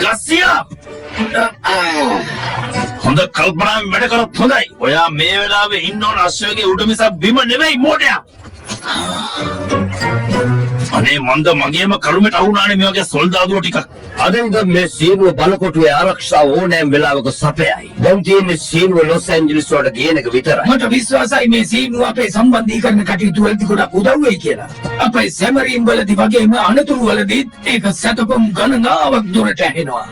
ගස්සියා හොඳ කල්පනාවෙන් වැඩ කරත් හොඳයි. ඔයා මේ වෙලාවේ ඉන්න ඕන අශ්වයේ උඩ මිසක් බිම නෙවෙයි මොඩයා. අනේ මන්ද මගේම කරුමට අහුණානේ මේ වගේ සොල්දාදුව ටිකක්. අද ඉඳන් මේ සීනුව බලකොටුවේ ආරක්ෂාව ඕනෑම වෙලාවක සපයයි. දැන් තියෙන්නේ සීනුව ලොස් ඇන්ජලිස් වලට ගේන එක විතරයි. මට විශ්වාසයි මේ සීනුව අපේ සම්බන්ධීකරණ කටයුතු වලදී ගොඩක් උදව් වෙයි කියලා. අපේ සැමරීම් වලදී වගේම අනතුරු වලදී ඒක සතපම් ගණනාවක් දුරට ඇහෙනවා.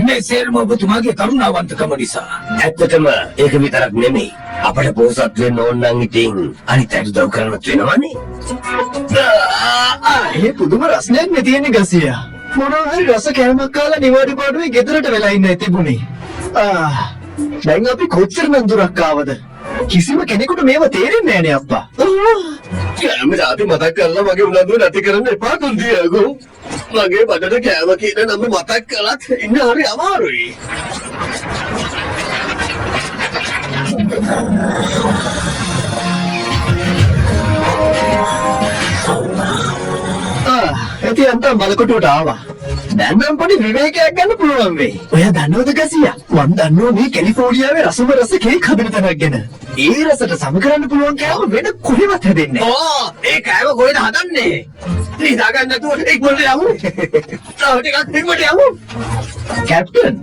මේ සේරම ඔබතුමාගේ කරුණාවන්තකම නිසා. ඇත්තටම ඒක විතරක් නෙමෙයි. අපිට පොසත් වෙන්න ඕන නම් ඉතින් අනිත් අයට උදව් කරන්නත් වෙනවනේ. ඒ පුදුම රසණයක් නේ තියෙන්නේ ගසියා. මොනවා හරි රස කෑමක් කාලා නිවාඩු පාඩුවේ ගෙදරට වෙලා ඉන්නයි තිබුණේ. දැන් අපි කොච්චර නම් දුරක් ආවද? කිසිම කෙනෙකුට මේව තේරෙන්නේ නැහැ නේ අප්පා. කෑම රාති මතක් කරලා මගේ උනන්දුව නැති කරන්න එපා තුන්දියාගෝ. මගේ බඩට කෑම කියන නම මතක් කළත් ඉන්න හරි අමාරුයි. ඇති අන්තම් බලකොටුවට ආවා. දැන් නම් පොඩි විවේකයක් ගන්න පුළුවන් වෙයි. ඔයා දන්නවද ගසියා? මම දන්නවා මේ කැලිෆෝනියාවේ රසම රස කේක් හදන තැනක් ගැන. ඒ රසට සම කරන්න පුළුවන් කෑම වෙන කොහෙවත් හැදෙන්නේ නැහැ. ඒ කෑම කොහෙද හදන්නේ? නිදා ගන්න නැතුව ඉක්මනට යමු. තව ටිකක් ඉක්මනට යමු. කැප්ටන්,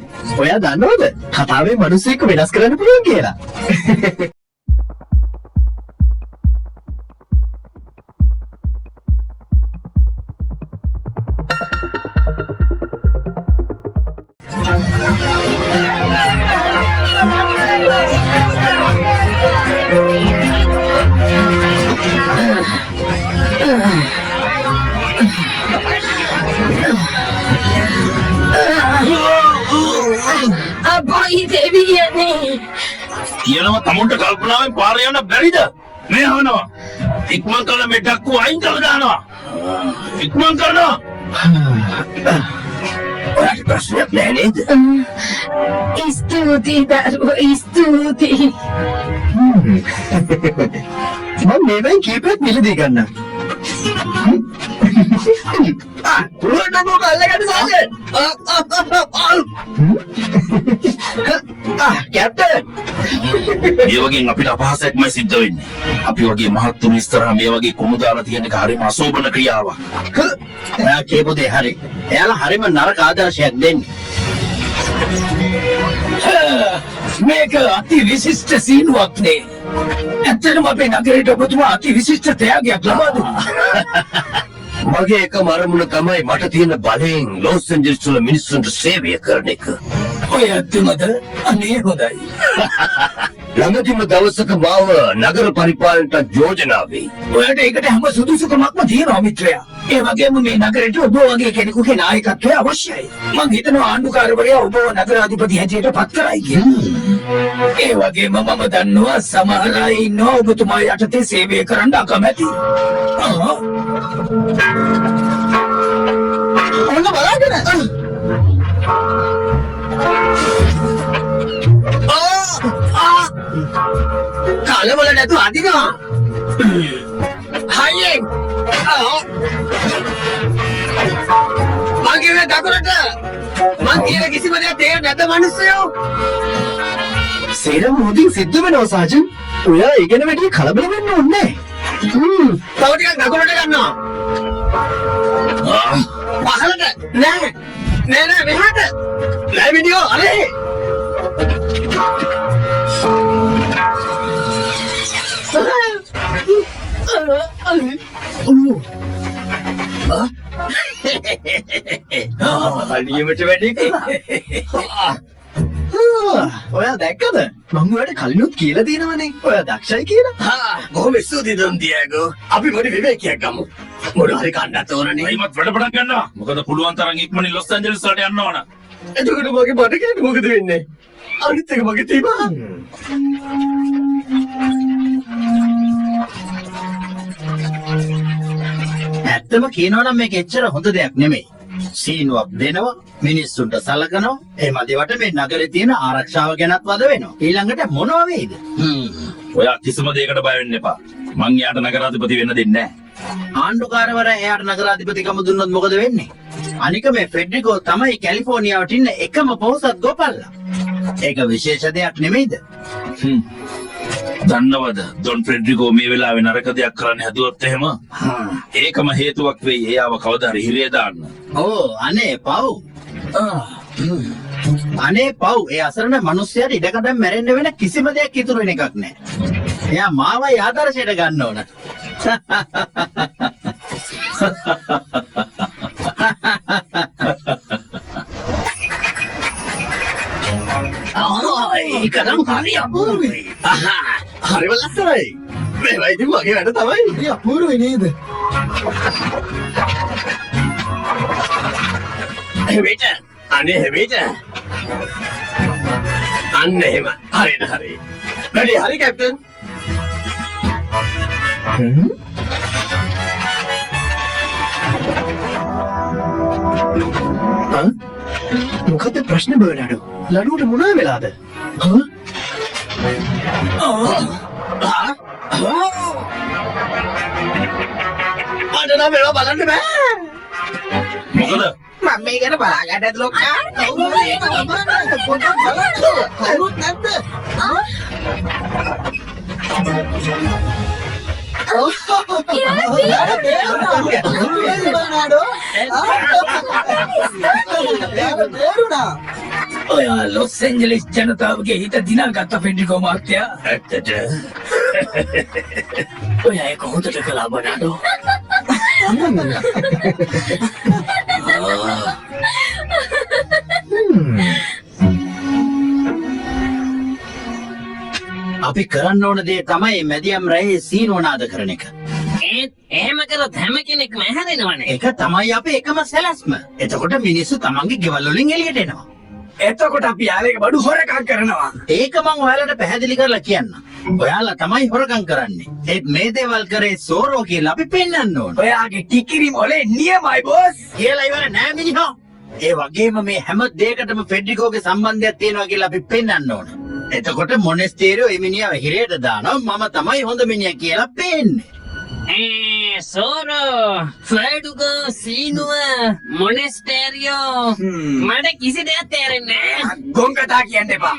ඔයා දන්නවද කතාවේ මිනිස්සෙක් වෙනස් කරන්න පුළුවන් කියලා? අබයි දෙවියනේ කියනවා තමුන්ට කල්පනාවෙන් පාර යන්න බැරිද? මේ අහනවා. ඉක්මන් කරලා මේ ඩක්කුව අයින් කරලා දානවා. ඉක්මන් කරනවා. ඔයාට ප්‍රශ්නයක් නැහැ නේද? ස්තුතියි දරුවෝ ස්තුතියි. මම මේවෙන් කීපයක් මිලදී ගන්නම්. පුරුවට මොකක් අල්ලගන්න සාජන්? කැප්ටන්, මේ වගේ අපිට අපහාසයක්මයි සිද්ධ වෙන්නේ. අපි වගේ මහත්තුන් ඉස්සරහා මේ වගේ කුණු දාලා තියෙන එක හරිම අශෝභන ක්‍රියාවක්. ඔයා කියපු දේ හරි. එයාලා හරිම නරක ආදර්ශයක් දෙන්නේ. මේක අති විශිෂ්ට සීනුවක් නේ. ඇත්තටම අපේ නගරයට ඔබතුමා අති විශිෂ්ට ත්‍යාගයක් ලබා දුන්නා. මගේ එකම අරමුණ තමයි මට තියෙන බලයෙන් ලොස් ඇන්ජලිස් වල මිනිස්සුන්ට සේවය කරන එක. ඔය ඇත්තමද? අනේ හොඳයි. ළඟදිම දවසක මාව නගර පරිපාලනයට යෝජනා වෙයි. ඔයාට ඒකට හැම සුදුසුකමක්ම තියෙනවා මිත්‍රයා. ඒ වගේම මේ නගරයට ඔබ වගේ කෙනෙකුගේ නායකත්වය අවශ්‍යයි. මම හිතනවා ආණ්ඩුකාරවරයා ඔබව නගරාධිපති හැටියට පත් කරයි කියලා. ඒ වගේම මම දන්නවා සමහර අය ඉන්නවා ඔබතුමා යටතේ සේවය කරන්න අකමැති. ඔන්න බලාගෙන. කලබල නැතුව අදිනවා. හයියෙන්. මගේ මේ දකුණට මං කියන කිසිම දෙයක් තේරෙන්නේ නැද්ද මිනිස්සුયો? සේරම හොඳින් සිද්ධ වෙනවා සාජන්. ඔයා ඒ ගැන වැඩි කලබල වෙන්න ඕනේ නැහැ. තව ටිකක් දකුණට ගන්නවා. පහළට නෑ මෙහාට නෑ විඩියෝ අරේ. අලියමට වැඩි කළා. ඔයා දැක්කද? මම ඔයාලට කලිනුත් කියලා තියෙනවනේ. ඔයා දක්ෂයි කියලා. බොහොම ස්තුතියි දොන්දියාගෝ. අපි මොඩි විවේකයක් ගමු. මොඩ හරි කන්නත් ඕනනේ. අයිමත් වැඩ පටන් ගන්නවා. මොකද පුළුවන් තරම් ඉක්මනින් ලොස් ඇන්ජලිස් වලට යන්න ඕන. එතකොට මගේ බඩ කෑට මොකද වෙන්නේ? අනිත් එක මගේ තිබා. ඇත්තම කියනවා නම් මේක එච්චර හොඳ දෙයක් නෙමෙයි. සීනුවක් දෙනවා, මිනිස්සුන්ට සලකනවා, ඒ මදිවට මේ නගරේ තියෙන ආරක්ෂාව ගැනත් වද වෙනවා. ඊළඟට මොනවා වෙයිද? ඔයා කිසිම දෙයකට බය වෙන්න එපා. මං යාට නගරාධිපති වෙන්න දෙන්නේ නැහැ. ආණ්ඩුකාරවරයා එයාට නගරාධිපතිකම දුන්නොත් මොකද වෙන්නේ? අනික මේ ෆෙඩරිකෝ තමයි කැලිෆෝනියාවට ඉන්න එකම පොහොසත් ගෝපල්ලා. ඒක විශේෂ දෙයක් නෙමෙයිද? දන්නවද ඩොන් ෆ්‍රෙඩරිකෝ මේ වෙලාවේ නරක දෙයක් කරන්න හැදුවොත් එහෙම ඒකම හේතුවක් වෙයි එයාව කවදා හරි හිරේ දාන්න. ඕ අනේ පව්. අනේ පව් ඒ අසරණ මිනිස්සයාට ඉඩකඩම් මැරෙන්න වෙන කිසිම දෙයක් ඉතුරු වෙන එකක් නැහැ. එයා මාවයි ආදර්ශයට ගන්න ඕන. ඒක නම් හරි අපූර්වයි. හරිම ලස්සනයි. මේවා ඉතින් මගේ වැඩ තමයි. ඉතින් අපූර්වයි නේද? හෙවිට අනේ හෙවිට අන්න එහෙම හරියට හරි. වැඩි හරි කැප්ටන්. මොකද ප්‍රශ්නේ බර්නාඩෝ? ලඩුවට මොනවා වෙලාද? මට නම් මේවා බලන්න බෑ. මොකද මම මේ ගැන බලාගන්න ඇද ලොක්කා. කවුරුත් නැද්ද? ඔයා ලොස් ඇන්ජලිස් ජනතාවගේ හිත දිනාගත්ත ෆෙඩරිකෝ මහත්තයා. ඇත්තට ඔයා ඒක හොඳට කළා බර්නාඩෝ. අපි කරන්න ඕන දේ තමයි මැදියම් රැයේ සීනුව නාද කරන එක. ඒත් එහෙම කරොත් හැම කෙනෙක්ම හැදෙනවනේ. ඒක තමයි අපේ එකම සැලැස්ම. එතකොට මිනිස්සු තමන්ගේ ගෙවල් වලින් එළියට එනවා. එතකොට අපි යාලේ බඩු හොරකම් කරනවා. ඒක මං ඔයාලට පැහැදිලි කරලා කියන්න. ඔයාලා තමයි හොරකම් කරන්නේ. ඒත් මේ දේවල් කරේ සෝරෝ කියලා අපි පෙන්වන්න ඕන. ඔයාගේ ටිකිරි මොලේ නියමයි බොස්. කියලා ඉවර නෑ මිනිහා. ඒ වගේම මේ හැම දෙයකටම ෆෙඩරිකෝගේ සම්බන්ධයක් තියෙනවා කියලා අපි පෙන්වන්න ඕන. එතකොට මොනෙස්ටේරියෝ එමිනියාව හිරේට දානවා මම තමයි හොඳ මිනිහා කියලා පේන්නේ. සෝරෝ ෆ්ලයිඩුගෝ සීනුව මොනෙස්ටේරියෝ මට කිසි දෙයක් තේරෙන්නේ නැහැ. ගොංගතා කියන්න එපා.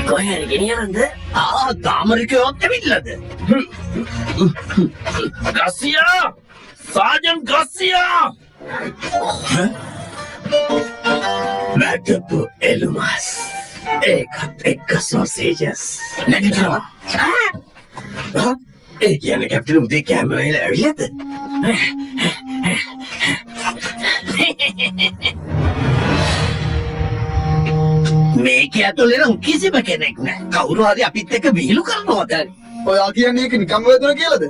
කොහෙන්ද ගෙනියන්නද? තාමරිකයොත් ඇවිල්ලාද? ගස්සියා සාජන් ගස්සියා මැටපු එළුමස් ඒකත් එක්ක සොසේජස් නැගිටිනවා. ඒ කියන්නේ කැප්ටන් උදේ කෑම වෙලා ඇවිල්ලාද? මේක ඇතුලේ නම් කිසිම කෙනෙක් නැහැ. කවුරු හරි අපිත් එක්ක විහිළු කරනවද? ඔයා කියන්නේ ඒක නිකම්ම වැදුනා කියලාද?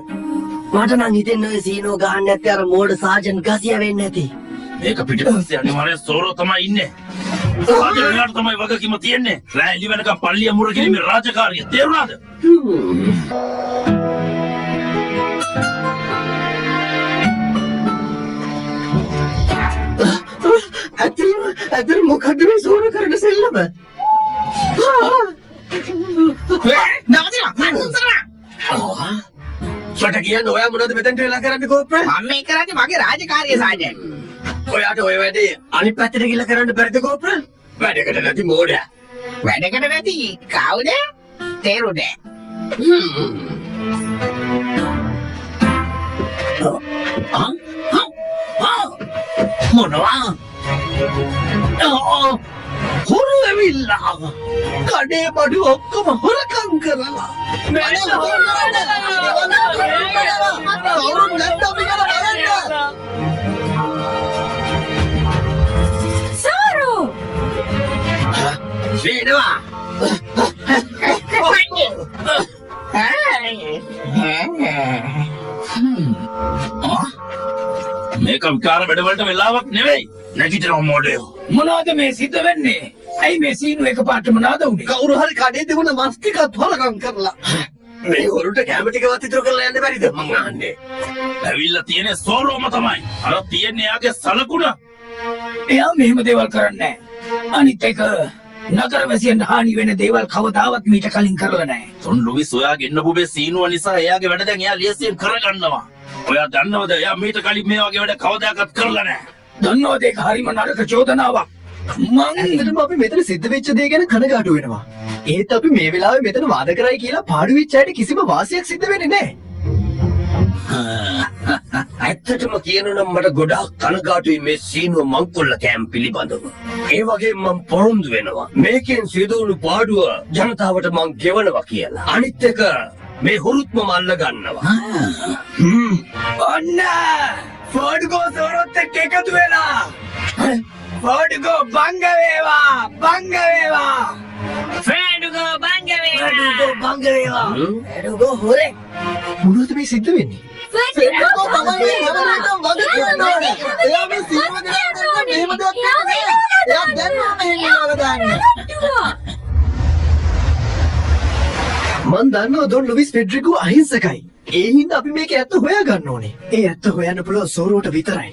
මට නම් හිතෙන්නේ ඔය සීනෝ ගහන්න නැත්තේ අර මෝඩ සාජන් ගසිය වෙන්නේ නැති. මේක පිටිපස්සේ අනිවාර්යෙන් සෝරෝ තමයි ඉන්නේ. සාජන්ලාට තමයි වගකීම තියෙන්නේ. රෑ එළි වෙනකම් පල්ලිය මුරකිරීමේ රාජකාරිය තේරුණාද? ඇත්තටම මොකද්ද මේ සෝර කරන සෙල්ලම? මට කියන්න ඔයා මොනවද මෙතෙන්ට වෙලා කරන්නේ කෝප්‍රේ? මම මේ කරන්නේ මගේ රාජකාරිය සාජන්. ඔයාට ඔය වැඩේ අනිත් පැත්තට ගිහලා කරන්න බැරිද කෝප්‍රේ? වැඩකට නැති මෝඩයා. වැඩකට නැති කවුද? තේරුණේ. මොනවා? හොරු ඇවිල්ලා කඩේ බඩු ඔක්කොම හොරකම් කරලා සෝරෝ වෙනවා මේක විකාර වැඩවලට වෙලාවක් නෙවෙයි. නැගිටිනවා මොඩයෝ. මොනවද මේ සිද්ධ වෙන්නේ? ඇයි මේ සීනු එකපාරටම නාද උනේ? කවුරු හරි කඩේ තිබුණ මස් ටිකත් හොරකම් කරලා මේ හොරුට කැම ටිකවත් ඉතුරු කරලා යන්න බැරිද මං අහන්නේ. ඇවිල්ලා තියෙන සෝරෝම තමයි. අර තියෙන්නේ යාගේ සලකුණ. එයා මෙහෙම දේවල් කරන්නේ නැහැ. අනිත් එක නගරවැසියන් හානි වෙන දේවල් කවදාවත් මීට කලින් කරලා නැහැ. තොන් ලුවිස් ඔයා ගෙන්නපු මේ සීනුව නිසා එයාගේ වැඩ දැන් එයා ලියසියෙන් කරගන්නවා. ඔයා දන්නවද එයා මීට කලින් මේ වගේ වැඩ කවදාකවත් කරලා නැහැ. දන්නවද ඒක හරිම නරක චෝදනාවක්. මං ඇත්තටම අපි මෙතන සිද්ධ වෙච්ච දේ ගැන කනගාටු වෙනවා. ඒත් අපි මේ වෙලාවේ මෙතන වාද කරයි කියලා පාඩු වෙච්ච අයට කිසිම වාසියක් සිද්ධ වෙන්නේ නැහැ. ඇත්තටම කියනනම් මට ගොඩාක් කනගාටුයි මේ සීනුව මංකොල්ල කෑම් පිළිබඳව. ඒ වගේ මම පොරොන්දු වෙනවා. මේකෙන් සිදුවුණු පාඩුව ජනතාවට මං ගෙවනවා කියලා. අනිත් එක මේ හුරුත්ම මල්ල ගන්නවා. ඔන්න ෆෝඩ්ගෝ සෝරොත් එක්ක එකතු වෙලා ෆෝඩ්ගෝ බංග වේවා ෆ්‍රෙඩුගෝ බංග වේවා. ඩුගෝ බංග වේවා. ඩුගෝ හොරේ. මොනවද මේ සිද්ධ වෙන්නේ? මන් දන්නවා ඩොන් ලුවිස් ෆෙඩරිකෝ අහිංසකයි. ඒ හින්දා අපි මේක ඇත්ත හොයා ගන්න ඕනේ. ඒ ඇත්ත හොයන්න පුළුවන් සෝරුවට විතරයි.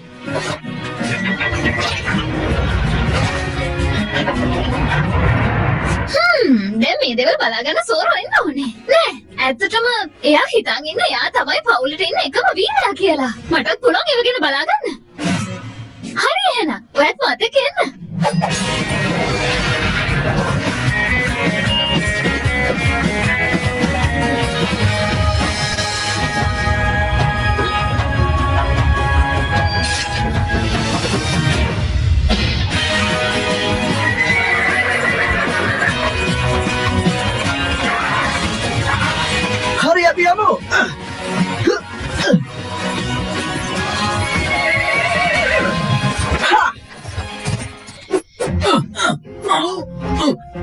දැන් මේ දේවල් බලාගන්න සෝරෝ ඉන්න ඕනේ. නෑ ඇත්තටම එයා හිතන් ඉන්න එයා තමයි පවුලට ඉන්න එකම වීරයා කියලා. මටත් පුළුවන් ඒව ගැන බලාගන්න. හරි එහෙනම් ඔයත් මතක එන්න. හරි අපි යමු.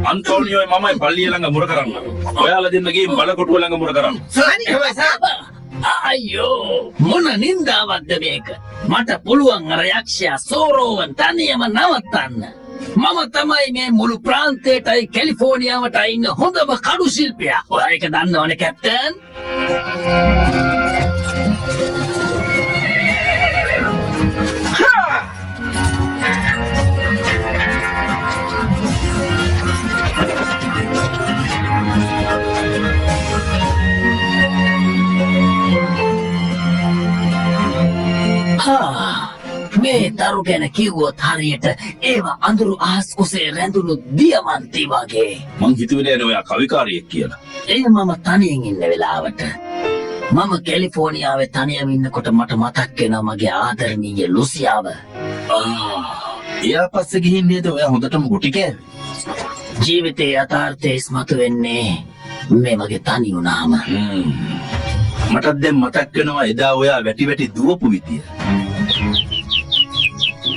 අන්තෝනියෝයි මමයි පල්ලිය ළඟ මුර කරන්න. ඔයාලා දෙන්න ගිහින් බලකොටුව ළඟ මුර කරන්න. අයියෝ මොන නින්දාවක්ද මේක. මට පුළුවන් අර යක්ෂයා සෝරෝවන් තනියම නවත්තන්න. මම තමයි මේ මුළු ප්‍රාන්තයටයි කැලිෆෝනියාවටයි ඉන්න හොඳම කඩු ශිල්පියා. ඔයා ඒක දන්නවනේ කැප්ටන්. මේ තරු ගැන කිව්වොත් හරියට ඒවා අඳුරු අහස් කුසේ රැඳුණු දියමන්ති වගේ. මං හිතුවේ නෑ ඔයා කවිකාරියෙක් කියලා. එය මම තනියෙන් ඉන්න වෙලාවට මම කැලිෆෝනියාවේ තනියම ඉන්නකොට මට මතක් වෙනවා මගේ ආදරණීය ලුසියාව. එයා පස්සේ ගිහින් නේද ඔයා හොඳටම ගුටි කෑවේ? ජීවිතයේ යථාර්ථය ඉස්මතු වෙන්නේ මේ වගේ තනි වුණාම. මටත් දැන් මතක් වෙනවා එදා ඔයා වැටි වැටි දුවපු විදිය.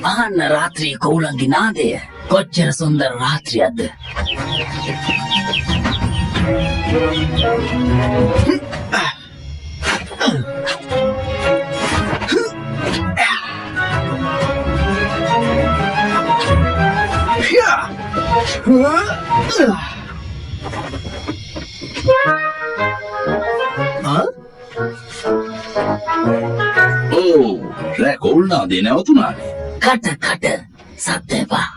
අහන්න රාත්‍රී කවුලන්ගේ නාදය කොච්චර සුන්දර රාත්‍රියක්ද. ඕ රෑ කවුල් නාදේ නැවතුණානේ. කට සත්‍යපා.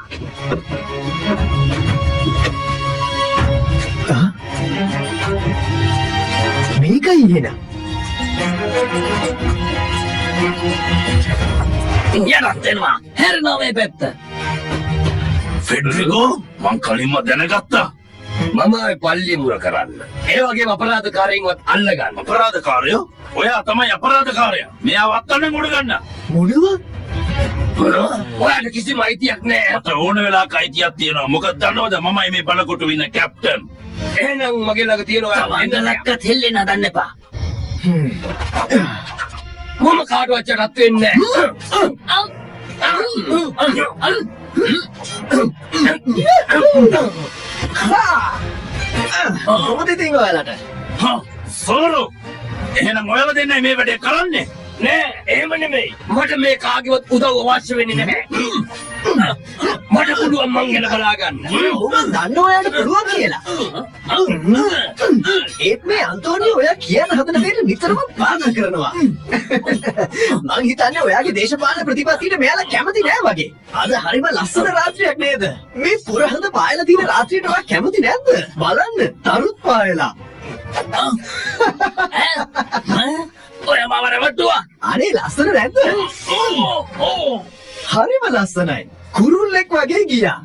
මේකයි එහෙනම්. යනත් එනවා හැරෙනවා මේ පැත්ත. ෆෙඩරිකෝ මං කලින්ම දැනගත්තා. මම පල්ලිය මුර කරන්න. ඒ වගේම අපරාධකාරයින්වත් අල්ලගන්න. අපරාධකාරයෝ? ඔයා තමයි අපරාධකාරයා. මෙයා වත්තන්න මුඩ ගන්න. මොනව? ඔයාට කිසිම අයිතියක් නෑ. මට ඕන වෙලාවක අයිතියක් තියෙනවා. මොකද දන්නවද මමයි මේ බලකොටුවේ ඉන්න කැප්ටන්. එහෙනම් මගේ ළඟ තියෙනවා වංගලක්කත් හෙල්ලෙන්න දන්න එපා. මම කාටවත් රත් වෙන්නේ කොහොමද ඉතින් ඔයාලට? සෝරෝ එහෙනම් ඔයාලා දෙන්නයි මේ වැඩේ කරන්නේ. නෑ එහෙම නෙමෙයි. මට මේ කාගේවත් උදව් අවශ්‍ය වෙන්නේ නැහැ. මට පුළුවන් මං ගැන බලා ගන්න. මම දන්නවා ඔයාට පුළුවන් කියලා. ඒත් මේ අන්තෝනියෝ ඔයා කියන හදන දෙයට නිතරම බාධා කරනවා. මං හිතන්නේ ඔයාගේ දේශපාලන ප්‍රතිපත්තියට මෙයාලා කැමති නෑ වගේ. අද හරිම ලස්සන රාත්‍රියක් නේද? මේ පුරහඳ පායලා තියෙන රාත්‍රියට ඔයා කැමති නැද්ද? බලන්න තරුත් පායලා. ඔය මාව රැවට්ටුවා. අනේ ලස්සන නැද්ද? හරිම ලස්සනයි. කුරුල්ලෙක් වගේ ගියා.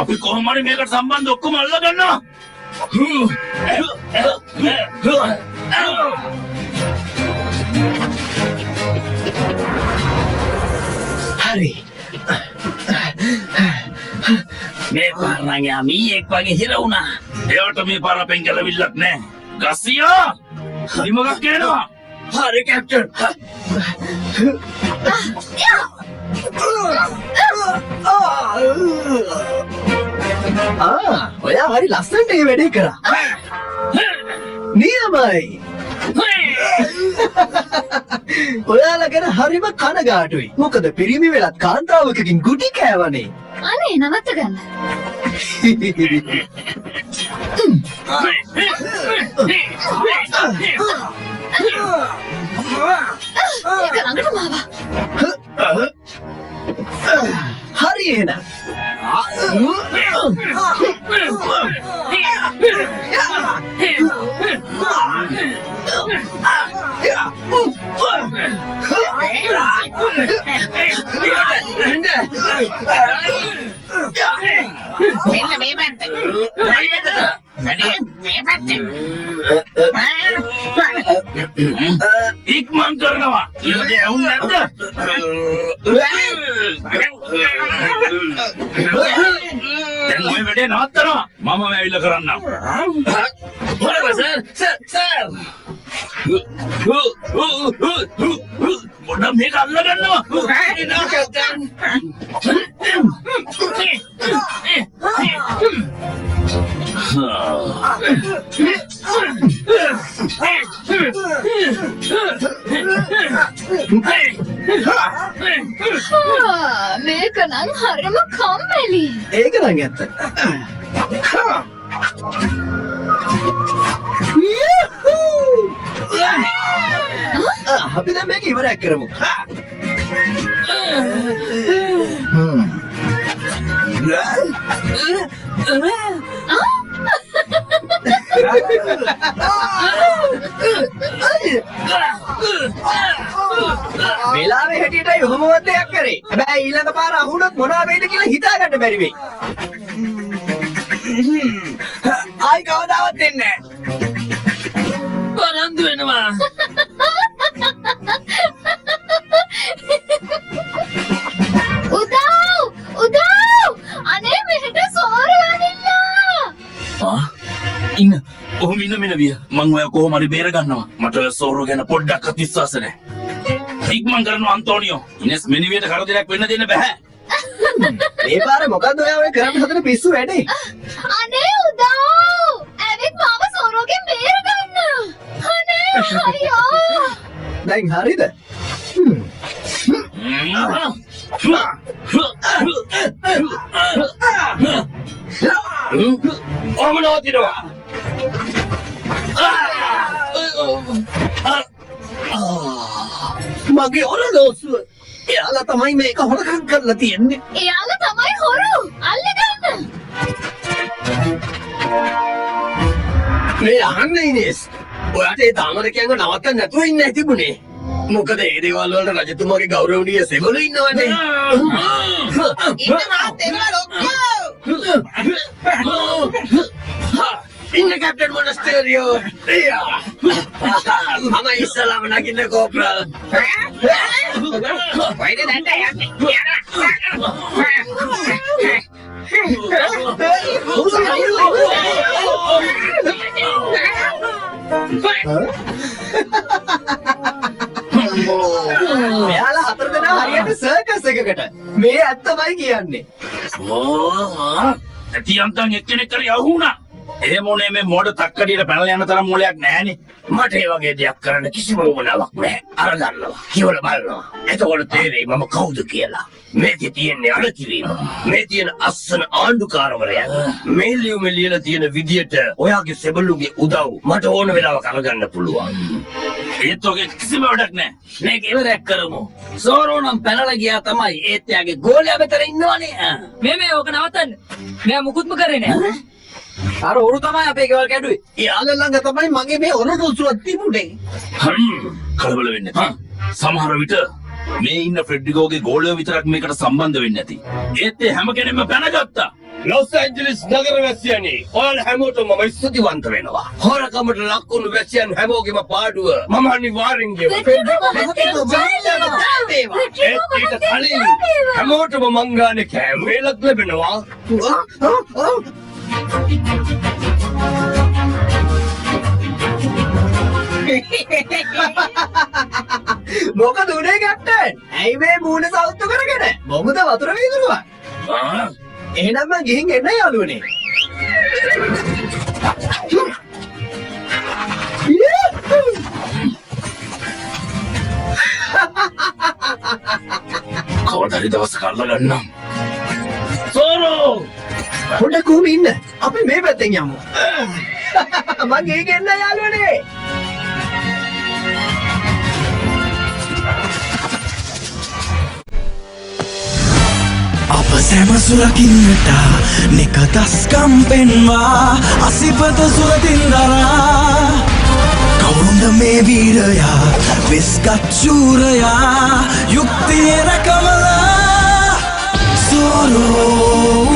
අපි කොහොම හරි මේකට සම්බන්ධ ඔක්කොම අල්ලගන්නවා. හරි. මේ පාරණා මීයක් වගේ හිර වුණා. එයාට මේ පාර අපෙන් ගැලවිල්ලක් නෑ. ගසියා! හිමගක් කියනවා. හරි කැප්ටන්. ඔයා හරි ලස්සනට ඒ වැඩේ කරා. නියමයි. ඔයාලා ගැන හරිම කනගාටුයි. මොකද පිරිමි වෙලත් කාන්තාවකකින් ගුටි කෑවනේ. අනේ නවත්ත ගන්න. ඒක ළඟට මාවා. හරි එහෙනම්. මෙන්න මේ පැත්ත. මේ පැත්ත. ඉක්මන් කරනවා. ඉන්නේ වුන් නැද්ද? දැන් ඔය වැඩේ නවත්තනවා. මම ඇවිල්ලා කරන්නම්. බොරව සර්. මොඩ මේක අල්ලගන්නවා. මේක නම් හරිම කම්මැලි. ඒක නම් ඇත්ත. අපි දැන් මේක ඉවරයක් කරමු. වෙලාවේ හැටියටයි ඔහොමවත් දෙයක් කරේ. හැබැයි ඊළඟ පාර අහුනොත් මොනවා වෙයිද කියලා හිතා ගන්න බැරි වෙයි. ආයි කවදාවත් දෙන්නේ නැහැ. පරන්දු වෙනවා. උදව්! අනේ මෙහෙට සෝරු ඇවිල්ලා. ඉන්න. ඔහොම ඉන්න මෙනවිය. මං ඔය කොහොම හරි බේර ගන්නවා. මට ඔය සෝරෝ ගැන පොඩ්ඩක්වත් විශ්වාස නැහැ. ඉක්මන් කරනවා අන්තෝනියෝ. ඉනස් මෙනිවියට කරදරයක් වෙන්න දෙන්න බෑ. මේ පාර මොකද්ද ඔයා ඔය කරන්න හදන පිස්සු වැඩේ? අනේ උදව්! ඇවිත් මාව සෝරුගෙන් බේර ගන්න. අනේ අයියෝ! දැන් හරිද? ඔහම නවතිනවා. මගේ ඔරලෝසුව. එයාලා තමයි මේක හොරකම් කරලා තියෙන්නේ. එයාලා තමයි හොරු. අල්ලගන්න. මේ අහන්න ඉනේස්. ඔයාට ඒ තාමරකයන්ව නවත්තන්න නැතුව ඉන්න තිබුණේ. මොකද ඒ දේවල් වලට රජතුමාගේ ගෞරවනීය සෙවණු ඉන්නවනේ. ඉන්න කැප්ටන් මොනස්ටේරියෝ. මම ඉස්සලාම නගින්න කෝප්‍රල්. වයිද දැන්ට මෙයාලා හතර දෙනා හරියට සර්කස් එකකට. මේ ඇත්තමයි කියන්නේ. ඇති අන්තන් එක්කෙනෙක් කරේ අහුණා. ඒ මොනේ මේ මෝඩ තක්කඩියට පැනලා යන තරම් මොලයක් නැහනේ. මට ඒ වගේ දෙයක් කරන්න කිසිම උවමනාවක් නැහැ. අරගන්නවා. කියවල බලනවා. එතකොට තේරෙයි මම කවුද කියලා. මේකේ තියෙන්නේ අලකිරීම. මේ තියෙන අස්සන ආණ්ඩුකාරවරයා. මේ ලියුමේ ලියලා තියෙන විදියට ඔයාගේ සෙබළුගේ උදව් මට ඕන වෙලාවක අරගන්න පුළුවන්. ඒත් ඔගේ කිසිම වැඩක් නැහැ. මේක ඉවරයක් කරමු. සෝරෝ නම් පැනලා ගියා තමයි. ඒත් එයාගේ ගෝලයා මෙතන ඉන්නවනේ. මේ ඕක නවත්තන්න. මෙයා මුකුත්ම කරේ නෑ. අර ඔරු තමයි අපේ ගෙවල් කැඩුවේ. යාළුවා ළඟ තමයි මගේ මේ ඔරට උසුවක් තිබුණේ. කලබල වෙන්නේ නැති. සමහර විට මේ ඉන්න ෆ්‍රෙඩ්රිගෝගේ ගෝලයෝ විතරක් මේකට සම්බන්ධ වෙන්නේ නැති. ඒත් ඒ හැම කෙනෙක්ම පැනගත්තා. ලොස් ඇන්ජලිස් නගරවැසියනි, ඔයාලා හැමෝටම මම ස්තුතිවන්ත වෙනවා. හොරකමට ලක් වුණු වැසියන් හැමෝගෙම පාඩුව මම අනිවාර්යෙන් ගෙවනවා. ඊට කලින් හැමෝටම මං ගානේ කෑම වේලක් ලැබෙනවා. මොකද උනේ කැප්ටන්? ඇයි මේ මූණ සවුත්තු කරගෙන? මොමුද වතුර වීදුරුවා? එහෙනම් මං ගිහින් එන්න යාළුවනේ. කවදාරි දවසක අල්ලගන්නම්. සෝරෝ! පොඩ්ඩක් කොහොම ඉන්න? අපි මේ පැත්තෙන් යමු. මං ගිහින් එන්න යාළුවනේ. අප සැම සුරකින්නට නෙක දස්කම් පෙන්වා අසිපත සුරතින් දරා කවුරුන්ද මේ වීරයා වෙස්ගත් ශූරයා යුක්තිය රැකවලා සෝරෝ